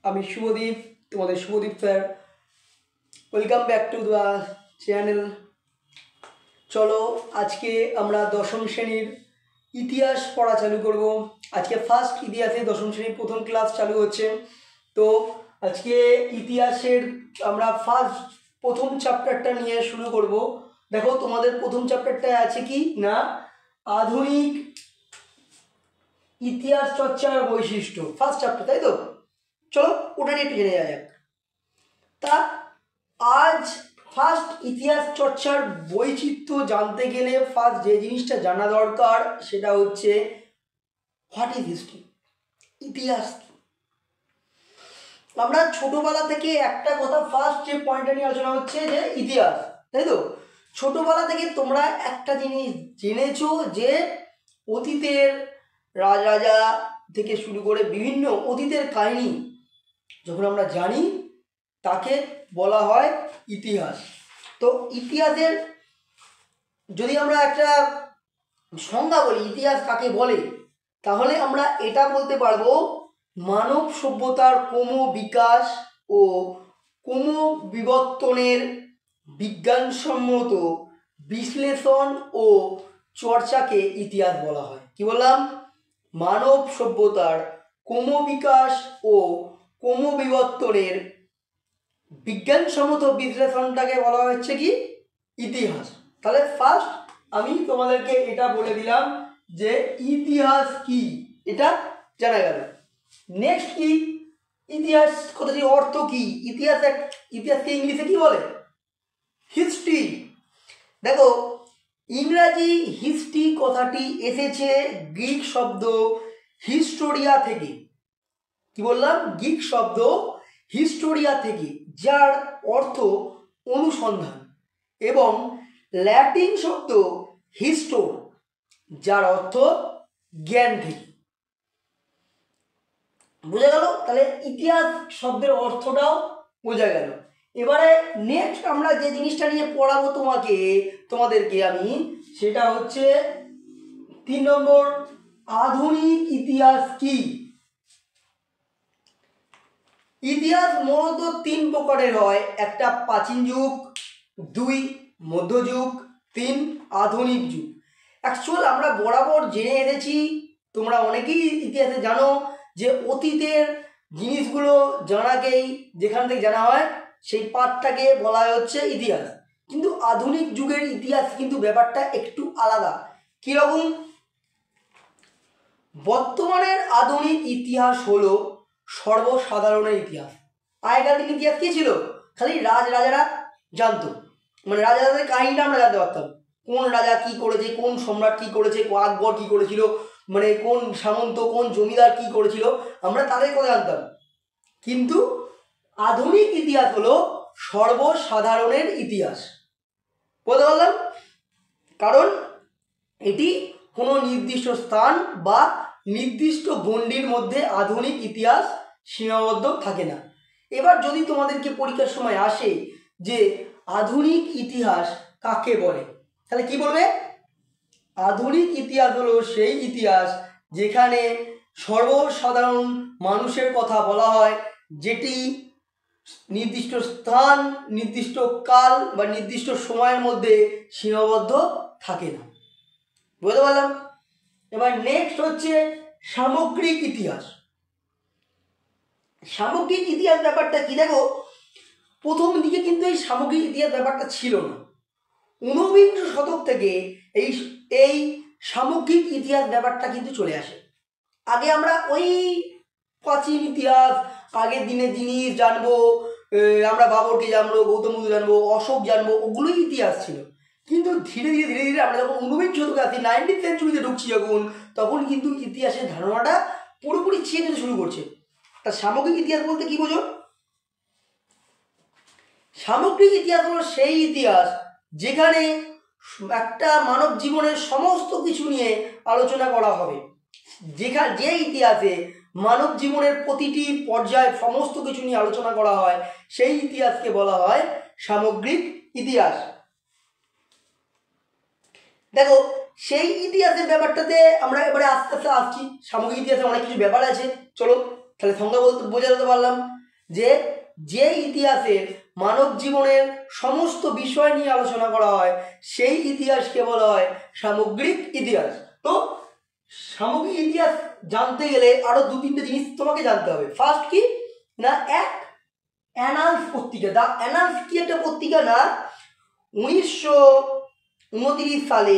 আমি শুভদীপ, তোমাদের Subhadeep sir. Welcome back to the channel. চলো আজকে আমরা দশম শ্রেণীর ইতিহাস পড়া চালু করব। আজকে ফার্স্ট ইতিহাসে দশম শ্রেণীর প্রথম ক্লাস চালু হচ্ছে। তো আজকে ইতিহাসের আমরা প্রথম চ্যাপ্টারটা নিয়ে শুরু করব। দেখো তোমাদের প্রথম চ্যাপ্টারটায় আছে কি না, আধুনিক ইতিহাস চর্চার বৈশিষ্ট্য, ফার্স্ট চ্যাপ্টার, তাই তো? চলো ওটা নিয়ে একটু জেনে যাওয়া যাক। তা আজ ফার্স্ট ইতিহাস চর্চার বৈচিত্র্য জানতে গেলে ফার্স্ট যে জিনিসটা জানা দরকার সেটা হচ্ছে হোয়াট ইজ হিস্ট্রি, ইতিহাস। আমরা ছোটবেলা থেকে একটা কথা ফার্স্ট যে পয়েন্টটা নিয়ে আলোচনা হচ্ছে যে ইতিহাস, তাই তো? ছোটবেলা থেকে তোমরা একটা জিনিস জেনেছো যে অতীতের রাজা থেকে শুরু করে বিভিন্ন অতীতের কাহিনী যখন আমরা জানি তাকে বলা হয় ইতিহাস। তো ইতিহাসের যদি আমরা একটা সংজ্ঞা বলি ইতিহাস কাকে বলে, তাহলে আমরা এটা বলতে পারবো মানব সভ্যতার ক্রম বিকাশ ও ক্রম বিবর্তনের বিজ্ঞানসম্মত বিশ্লেষণ ও চর্চাকে ইতিহাস বলা হয়। কি বললাম? মানব সভ্যতার ক্রম বিকাশ ও ক্রম বিবর্তনের বিজ্ঞানসম্মত বিশ্লেষণটাকে বলা হচ্ছে কি ইতিহাস। তাহলে ফার্স্ট আমি তোমাদেরকে এটা বলে দিলাম যে ইতিহাস কি, এটা জানা গেল। নেক্সট কি, ইতিহাস কথাটির অর্থ কি? ইতিহাসকে ইংলিশে কি বলে? হিস্ট্রি। দেখো ইংরাজি হিস্ট্রি কথাটি এসেছে গ্রিক শব্দ হিস্টোরিয়া থেকে। কি বললাম? গ্রিক শব্দ হিস্টোরিয়া থেকে, যার অর্থ অনুসন্ধান, এবং ল্যাটিন শব্দ হিস্টোর, যার অর্থ জ্ঞান থেকে। বোঝা গেল? তাহলে ইতিহাস শব্দের অর্থটাও বোঝা গেল। এবারে নেক্সট আমরা যে জিনিসটা নিয়ে পড়াবো তোমাদেরকে আমি, সেটা হচ্ছে 3 নম্বর, আধুনিক ইতিহাস কি। ইতিহাস মূলত 3 প্রকারের হয়। একটা প্রাচীন যুগ, 2 মধ্যযুগ, 3 আধুনিক যুগ। অ্যাকচুয়াল আমরা বরাবর জেনে এনেছি, তোমরা অনেকেই ইতিহাসে জানো যে অতীতের জিনিসগুলো জানাকেই, যেখান থেকে জানা হয় সেই পাঠটাকে বলা হচ্ছে ইতিহাস। কিন্তু আধুনিক যুগের ইতিহাস কিন্তু ব্যাপারটা একটু আলাদা। কীরকম? বর্তমানের আধুনিক ইতিহাস হলো সর্বসাধারণের ইতিহাস। আগেকার দিন ইতিহাস কী ছিল? খালি রাজারা জানতো, মানে রাজাদের কাহিনীটা আমরা জানতে পারতাম। কোন রাজা কি করেছে, কোন সম্রাট কি করেছে, আকবর কি করেছিল, মানে কোন সামন্ত কোন জমিদার কি করেছিল, আমরা তাদের কথা জানতাম। কিন্তু আধুনিক ইতিহাস হলো সর্বসাধারণের ইতিহাস। বলতে পারলাম? কারণ এটি কোনো নির্দিষ্ট স্থান বা নির্দিষ্ট গণ্ডির মধ্যে আধুনিক ইতিহাস সীমাবদ্ধ থাকে না। এবার যদি তোমাদেরকে পরীক্ষার সময় আসে যে আধুনিক ইতিহাস কাকে বলে, তাহলে কি বলবে? আধুনিক ইতিহাস হলো সেই ইতিহাস যেখানে সর্বসাধারণ মানুষের কথা বলা হয়, যেটি নির্দিষ্ট স্থান, নির্দিষ্ট কাল বা নির্দিষ্ট সময়ের মধ্যে সীমাবদ্ধ থাকে না। বুঝতে পারলাম? এবার নেক্সট হচ্ছে সামগ্রিক ইতিহাস। সামগ্রিক ইতিহাস ব্যাপারটা কি? দেখো প্রথম দিকে কিন্তু এই সামগ্রিক ইতিহাস ব্যাপারটা ছিল না। 19বিংশ শতক থেকে এই সামগ্রিক ইতিহাস ব্যাপারটা কিন্তু চলে আসে। আগে আমরা ওই প্রাচীন ইতিহাস, আগের দিনের জিনিস জানবো, আমরা বাবরকে জানবো, গৌতম বুদ্ধ জানবো, অশোক জানবো, ওগুলোই ইতিহাস ছিল। কিন্তু ধীরে ধীরে আমরা যখন 19বিংশ শতকে আসি, 19th সেঞ্চুরিতে ঢুকছি যখন, তখন কিন্তু ইতিহাসের ধারণাটা পুরোপুরি চেঞ্জ হতে শুরু করছে। তা সামগ্রিক ইতিহাস বলতে কি বোঝো? সামগ্রিক ইতিহাস হলো সেই ইতিহাস যেখানে একটা মানব জীবনের সমস্ত কিছু নিয়ে আলোচনা করা হবে। যে ইতিহাসে মানব জীবনের প্রতিটি পর্যায়ে সমস্ত কিছু নিয়ে আলোচনা করা হয়, সেই ইতিহাসকে বলা হয় সামগ্রিক ইতিহাস। দেখো সেই ইতিহাসের ব্যাপারটাতে আমরা এবারে আস্তে আস্তে আসছি। সামগ্রিক ইতিহাসে অনেক কিছু ব্যাপার আছে, চলো তাহলে সংজ্ঞা বলতে বোঝাতে পারলাম যে যে ইতিহাসের মানব জীবনের সমস্ত বিষয় নিয়ে আলোচনা করা হয় সেই ইতিহাসকে বলা হয় সামগ্রিক ইতিহাস। তো সামগ্রিক ইতিহাস জানতে গেলে আরো 2-3টে জিনিস তোমাকে জানতে হবে। ফার্স্ট কি না, এক অ্যানালস পত্রিকা। দা অ্যানালস কি একটা পত্রিকা না, 1929 সালে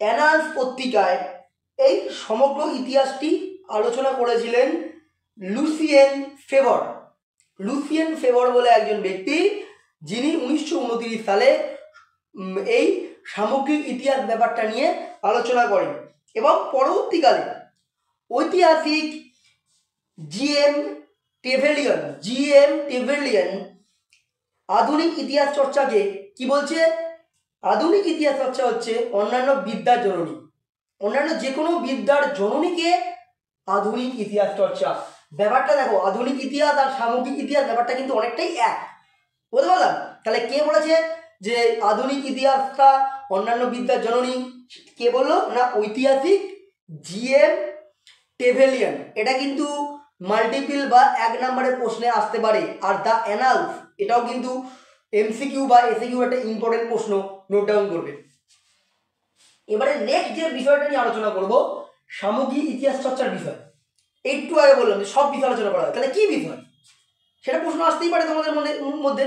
অ্যানালস পত্রিকায় এই সমগ্র ইতিহাসটি আলোচনা করেছিলেন লুসিয়েন ফেভর। লুসিয়েন ফেভর বলে একজন ব্যক্তি, যিনি 1929 সালে এই সামগ্রিক ইতিহাস ব্যাপারটা নিয়ে আলোচনা করেন। এবং পরবর্তীকালে ঐতিহাসিক জিএম টেভেলিয়ান আধুনিক ইতিহাস চর্চাকে কি বলছে, আধুনিক ইতিহাস চর্চা হচ্ছে অন্যান্য বিদ্যার জননী, অন্যান্য যে কোনো বিদ্যার জননীকে আধুনিক ইতিহাস চর্চা। ব্যাপারটা দেখো, আধুনিক ইতিহাস আর সামগ্রিক ইতিহাস ব্যাপারটা কিন্তু অনেকটাই এক, বুঝতে পারলাম? তাহলে কে বলেছে যে আধুনিক ইতিহাসটা অন্যান্য বিদ্যার জননী? কে বললো না, ঐতিহাসিক জিএম টেভেলিয়ান। এটা কিন্তু মাল্টিপল বা 1 নম্বরের প্রশ্নে আসতে পারে। আর দ্য অ্যানালস এটাও কিন্তু এমসিকিউ বা এসিকিউ একটা ইম্পর্টেন্ট প্রশ্ন, নোট ডাউন করবে। এবারে নেক্সট যে বিষয়টা নিয়ে আলোচনা করব, সামগ্রিক ইতিহাস চর্চার বিষয়। একটু আগে বললাম যে সব বিষয় আলোচনা করা হয়, তাহলে কি বিষয়? সেটা প্রশ্ন আসতেই পারে তোমাদের মধ্যে,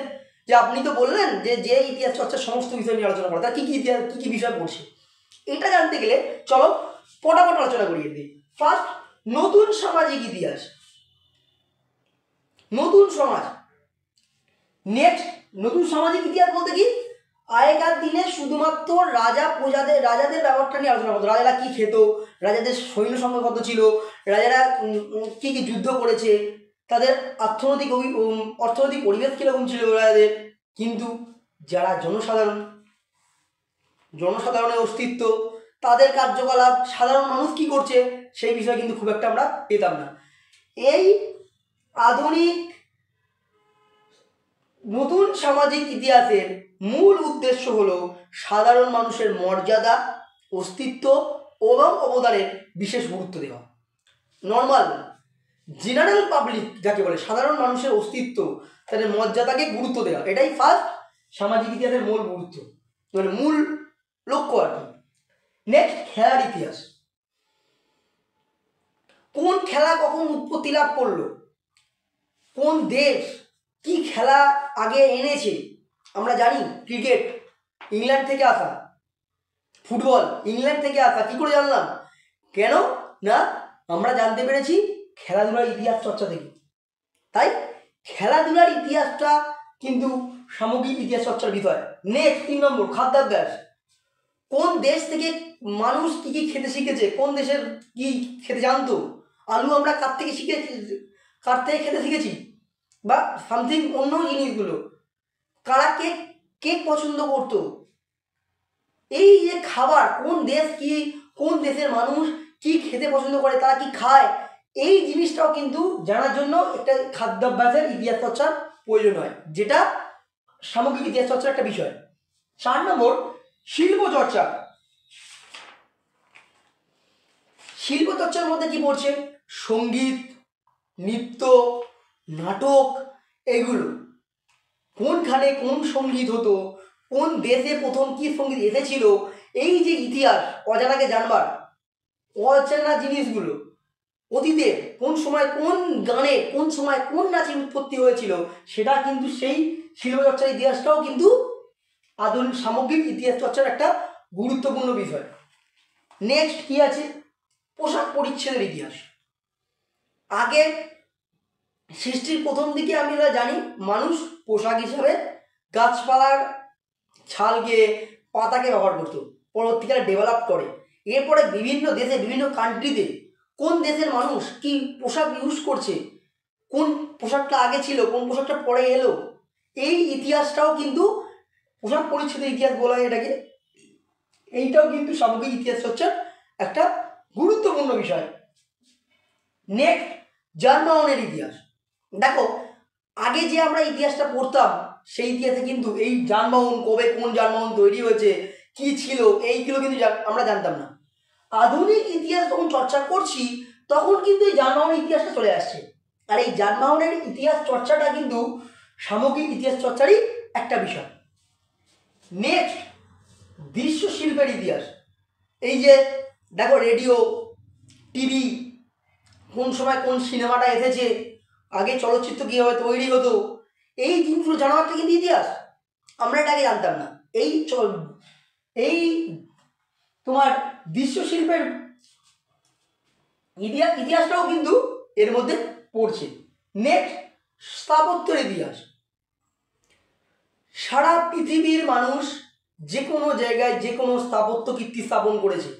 যে আপনি তো বললেন যে যে ইতিহাস চর্চার সমস্ত বিষয় নিয়ে আলোচনা করা, তার কি কি ইতিহাস, কি কি বিষয় পড়ছে, এটা জানতে গেলে চলো পটাপট আলোচনা করিয়ে দিই। ফার্স্ট, নতুন সামাজিক ইতিহাস, নতুন সমাজ। নেক্সট, নতুন সামাজিক ইতিহাস বলতে কি, আগেকার দিনে শুধুমাত্র রাজাদের ব্যাপারটা নিয়ে আলোচনা করতো। রাজারা কি খেত, রাজাদের সৈন্য সংখ্যা কত ছিল, রাজারা কি কি যুদ্ধ করেছে, তাদের অর্থনৈতিক পরিবেশ কীরকম ছিল রাজাদের। কিন্তু যারা জনসাধারণের অস্তিত্ব, তাদের কার্যকলাপ, সাধারণ মানুষ কি করছে, সেই বিষয়ে কিন্তু খুব একটা আমরা পেতাম না। এই আধুনিক নতুন সামাজিক ইতিহাসের মূল উদ্দেশ্য হলো সাধারণ মানুষের মর্যাদা, অস্তিত্ব এবং অবদানের বিশেষ গুরুত্ব দেওয়া। নর্মাল জেনারেল পাবলিক যাকে বলে, সাধারণ মানুষের অস্তিত্ব, তাদের মর্যাদাকে গুরুত্ব দেওয়া, এটাই ফার্স্ট সামাজিক ইতিহাসের মূল গুরুত্ব, মানে মূল লক্ষ্য আর কি। নেক্সট, খেলার ইতিহাস। কোন খেলা কখন উৎপত্তি লাভ করলো, কোন দেশ কি খেলা আগে এনেছে। আমরা জানি ক্রিকেট ইংল্যান্ড থেকে আসা, ফুটবল ইংল্যান্ড থেকে আসা। কি করে জানলাম? কেন না, আমরা জানতে পেরেছি খেলাধুলার ইতিহাস চর্চা থেকে। তাই খেলাধুলার ইতিহাসটা কিন্তু সামগ্রিক ইতিহাস চর্চার বিষয়। নেক্সট 3 নম্বর, খাদ্যাভ্যাস। কোন দেশ থেকে মানুষ কি কি খেতে শিখেছে, কোন দেশের কি খেতে জানতো। আলু আমরা কার থেকে খেতে শিখেছি, বা সামথিং অন্য জিনিসগুলো। কারা কেক পছন্দ করতো, এই যে খাবার, কোন দেশ কি, কোন দেশের মানুষ কি খেতে পছন্দ করে, তারা কি খায়, এই জিনিসটাও কিন্তু জানার জন্য একটা খাদ্যাভ্যাসের ইতিহাস চর্চার প্রয়োজন হয়, যেটা সামগ্রিক ইতিহাস চর্চার একটা বিষয়। 4 নম্বর, শিল্প চর্চা। শিল্প চর্চার মধ্যে কি পড়ছে, সঙ্গীত, নৃত্য, নাটক, এগুলো। কোনখানে কোন সঙ্গীত হতো, কোন দেশে প্রথম কি সঙ্গীত এসেছিল, এই যে ইতিহাস, অজানাকে জানবার, অচেনা জিনিসগুলো, অতীতে কোন সময় কোন গানে, কোন সময় কোন নাচের উৎপত্তি হয়েছিল, সেটা কিন্তু সেই শিল্পচর্চার ইতিহাসটাও কিন্তু আধুনিক সামগ্রিক ইতিহাস চর্চার একটা গুরুত্বপূর্ণ বিষয়। নেক্সট কি আছে, পোশাক পরিচ্ছদের ইতিহাস। আগে সৃষ্টির প্রথম দিকে আমরা জানি মানুষ পোশাক হিসাবে গাছপালার ছালকে, পাতাকে ব্যবহার করতো, পরবর্তীকালে ডেভেলপ করে। এরপরে বিভিন্ন দেশে, বিভিন্ন কান্ট্রিতে কোন দেশের মানুষ কি পোশাক ইউজ করছে, কোন পোশাকটা আগে ছিল, কোন পোশাকটা পরে এলো, এই ইতিহাসটাও কিন্তু পোশাক পরিচ্ছদের ইতিহাস বলা হয় এটাকে। এইটাও কিন্তু সামগ্রিক ইতিহাস চর্চার একটা গুরুত্বপূর্ণ বিষয়। নেক্সট, যানবাহনের ইতিহাস। দেখো, আগে যে আমরা ইতিহাসটা পড়তাম, সেই ইতিহাসে কিন্তু এই যানবাহন, কবে কোন যানবাহন তৈরি হয়েছে, কি ছিল, এইগুলো কিন্তু আমরা জানতাম না। আধুনিক ইতিহাস যখন চর্চা করছি, তখন কিন্তু এই যানবাহনের ইতিহাসটা চলে আসছে। আর এই যানবাহনের ইতিহাস চর্চাটা কিন্তু সামগ্রিক ইতিহাস চর্চারই একটা বিষয়। নেক্সট, দৃশ্য শিল্পের ইতিহাস। এই যে দেখো রেডিও, টিভি, কোন সময় কোন সিনেমাটা এসেছে, আগে চলচ্চিত্র কীভাবে তৈরি হতো, এই জিনিসগুলো জানাটা কিন্তু ইতিহাস। আমরা এটা আগে জানতাম না। এই তোমার দৃশ্য শিল্পের ইতিহাসটাও কিন্তু এর মধ্যে পড়ছে। নেক্সট, স্থাপত্যের ইতিহাস। সারা পৃথিবীর মানুষ যে কোনো জায়গায় যে কোনো স্থাপত্য কীর্তি স্থাপন করেছে,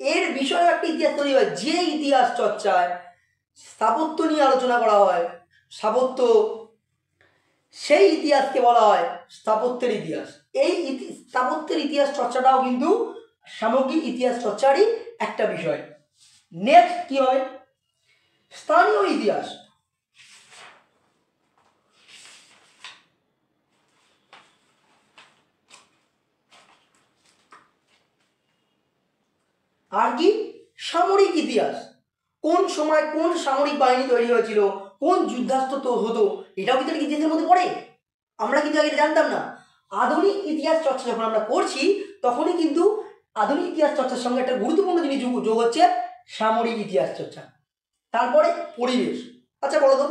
এর বিষয়ে একটা ইতিহাস তৈরি হয়। যে ইতিহাস চর্চায় স্থাপত্য নিয়ে আলোচনা করা হয়, স্থাপত্য, সেই ইতিহাসকে বলা হয় স্থাপত্যের ইতিহাস। এই স্থাপত্যের ইতিহাস চর্চাটাও কিন্তু সামগ্রিক ইতিহাস চর্চারই একটা বিষয়। নেক্সট কি হয়? স্থানীয় ইতিহাস। আর কি? সামরিক ইতিহাস। কোন সময় কোন সামরিক বাহিনী তৈরি হয়েছিল, কোন যুদ্ধাস্ত্র তো হতো, এটাও কিন্তু ইতিহাসের মধ্যে পড়ে। আমরা কিন্তু আগে জানতাম না। আধুনিক ইতিহাস চর্চা যখন আমরা করছি, তখনই কিন্তু আধুনিক ইতিহাস চর্চার সঙ্গে একটা গুরুত্বপূর্ণ জিনিস যোগ হচ্ছে সামরিক ইতিহাস চর্চা। তারপরে পরিবেশ। আচ্ছা বলো তো,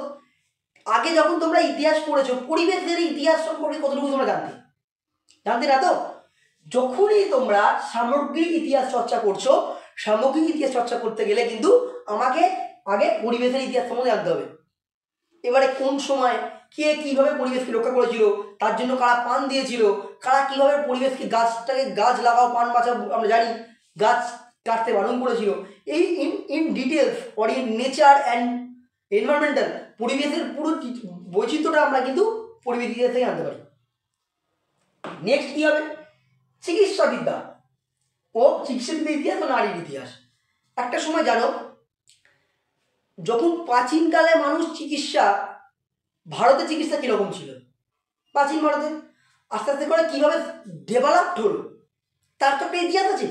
আগে যখন তোমরা ইতিহাস পড়েছো, পরিবেশের ইতিহাস সম্পর্কে কতটুকু তোমরা জানতে না তো? যখনই তোমরা সামগ্রিক ইতিহাস চর্চা করছো, সামগ্রিক ইতিহাস চর্চা করতে গেলে কিন্তু আমাকে আগে পরিবেশের ইতিহাস সম্বন্ধে জানতে হবে। এবারে কোন সময় কে কীভাবে পরিবেশকে রক্ষা করেছিল, তার জন্য কারা পান দিয়েছিল, কারা কীভাবে পরিবেশকে গাছ লাগাও পান বাঁচাও, আমরা জানি গাছ কাটতে বারণ করেছিল। এই in details or in nature and environmental, পরিবেশের পুরো বৈচিত্র্যটা আমরা কিন্তু পরিবেশ ইতিহাস থেকে জানতে পারি। নেক্সট কী হবে? চিকিৎসাবিদ্যা ও চিকিৎসাবিদ্যার ইতিহাস ও নারীর ইতিহাস। একটা সময় জানো, যখন প্রাচীনকালে মানুষ ভারতে চিকিৎসা কীরকম ছিল, প্রাচীন ভারতে আস্তে আস্তে করে কীভাবে ডেভেলপড হলো, তার তো একটা ইতিহাস আছে।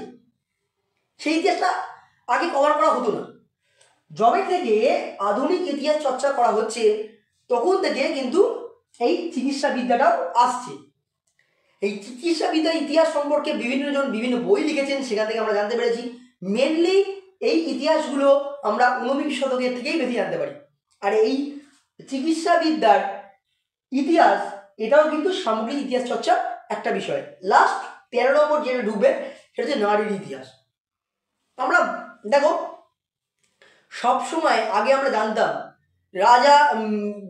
সেই ইতিহাসটা আগে কভার করা হতো না। যবে থেকে আধুনিক ইতিহাস চর্চা করা হচ্ছে, তখন থেকে কিন্তু এই চিকিৎসাবিদ্যাটাও আসছে। এই চিকিৎসাবিদ্যার ইতিহাস সম্পর্কে বিভিন্নজন বিভিন্ন বই লিখেছেন, সেখান থেকে আমরা জানতে পেরেছি। মেনলি এই ইতিহাসগুলো আমরা 19 শতকের থেকেই বেশি জানতে পারি। আর এই চিকিৎসাবিদ্যার ইতিহাস, এটাও কিন্তু সামগ্রিক ইতিহাস চর্চার একটা বিষয়। লাস্ট 13 নম্বর যেটা ঢুকবে, সেটা হচ্ছে নারীর ইতিহাস। আমরা দেখো, সবসময় আগে আমরা জানতাম রাজা,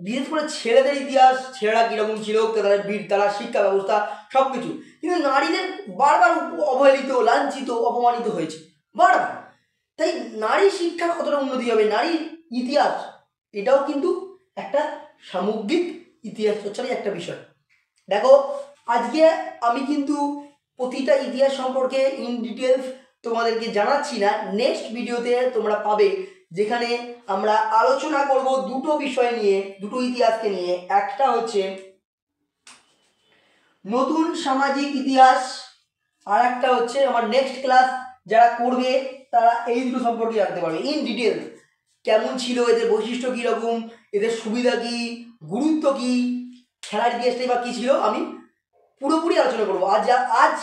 বিশেষ করে ছেলেদের ইতিহাস, ছেলেরা কীরকম ছিল, তারা শিক্ষা ব্যবস্থা সব কিছু, কিন্তু নারীদের বারবার অবহেলিত, লাঞ্ছিত, অপমানিত হয়েছে বারবার। তাই নারী শিক্ষা কতটা উন্নতি হবে, নারীর ইতিহাস, এটাও কিন্তু একটা সামগ্রিক ইতিহাস চর্চারই একটা বিষয়। দেখো, আজকে আমি কিন্তু প্রতিটা ইতিহাস সম্পর্কে ইন ডিটেলস তোমাদেরকে জানাচ্ছি না। নেক্সট ভিডিওতে তোমরা পাবে, যেখানে আমরা আলোচনা করব দুটো বিষয় নিয়ে, দুটো ইতিহাসকে নিয়ে। একটা হচ্ছে নতুন সামাজিক ইতিহাস, আর একটা হচ্ছে আমার নেক্সট ক্লাস যারা করবে তারা এই দুটো সম্পর্কে জানতে পারবে ইন ডিটেলস। কেমন ছিল, এদের বৈশিষ্ট্য কীরকম, এদের সুবিধা কী, গুরুত্ব কী, খেলার ইতিহাসটাই বা কী ছিল, আমি পুরোপুরি আলোচনা করবো। আজ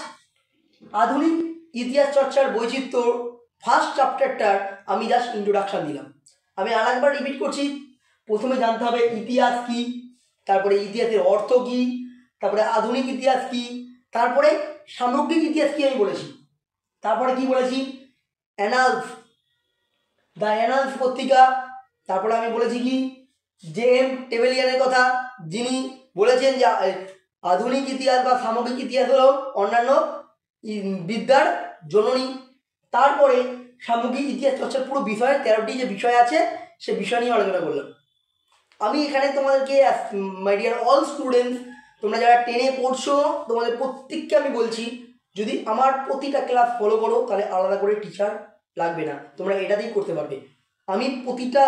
আধুনিক ইতিহাস চর্চার বৈচিত্র্য ফার্স্ট চ্যাপ্টারটার আমি জাস্ট ইন্ট্রোডাকশান দিলাম। আমি আরেকবার রিপিট করছি, প্রথমে জানতে হবে ইতিহাস কী, তারপরে ইতিহাসের অর্থ কী, তারপরে আধুনিক ইতিহাস কী, তারপরে সামগ্রিক ইতিহাস কী আমি বলেছি, তারপরে কি বলেছি অ্যানালস, দ্য অ্যানালস পত্রিকা। তারপরে আমি বলেছি কি জে.এম. টেবেলিয়ানের কথা, যিনি বলেছেন যে আধুনিক ইতিহাস বা সামগ্রিক ইতিহাস হলো অন্যান্য বিদ্যার জননী। তারপরে সামগ্রিক ইতিহাস চর্চার পুরো বিষয় 13টি যে বিষয় আছে, সে বিষয় নিয়ে আলোচনা করলাম। আমি এখানে তোমাদেরকে, মাই ডিয়ার অল স্টুডেন্টস, তোমরা যারা 10-এ পড়ছো, তোমাদের প্রত্যেককে আমি বলছি, যদি আমার প্রতিটা ক্লাস ফলো করো, তাহলে আলাদা করে টিচার লাগবে না, তোমরা এটাতেই করতে পারবে। আমি প্রতিটা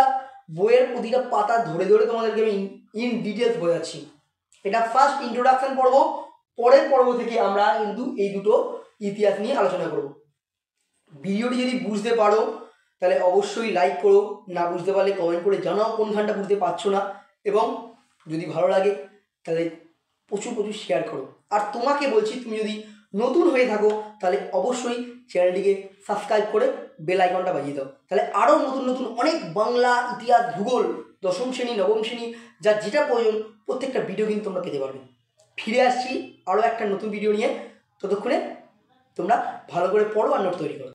বইয়ের প্রতিটা পাতা ধরে ধরে তোমাদেরকে আমি ইন ডিটেলস বোঝাচ্ছি। এটা ফার্স্ট ইন্ট্রোডাকশান পর্ব। পরের পর্ব থেকে আমরা কিন্তু এই দুটো ইতিহাস নিয়ে আলোচনা করব। ভিডিওটি যদি বুঝতে পারো, তাহলে অবশ্যই লাইক করো, না বুঝতে পারলে কমেন্ট করে জানাও কোনখানটা বুঝতে পারছো না, এবং যদি ভালো লাগে তাহলে প্রচুর প্রচুর শেয়ার করো। আর তোমাকে বলছি, তুমি যদি নতুন হয়ে থাকো তাহলে অবশ্যই চ্যানেলটিকে সাবস্ক্রাইব করে বেল আইকনটা বাজিয়ে দাও, তাহলে আরও নতুন নতুন অনেক বাংলা, ইতিহাস, ভূগোল, দশম শ্রেণী, নবম শ্রেণী, যার যেটা প্রয়োজন প্রত্যেকটা ভিডিও কিন্তু তোমরা পেতে পারবে। ফিরে আসছি আরও একটা নতুন ভিডিও নিয়ে, ততক্ষণে তোমরা ভালো করে পড়ো আর নোট তৈরি করো।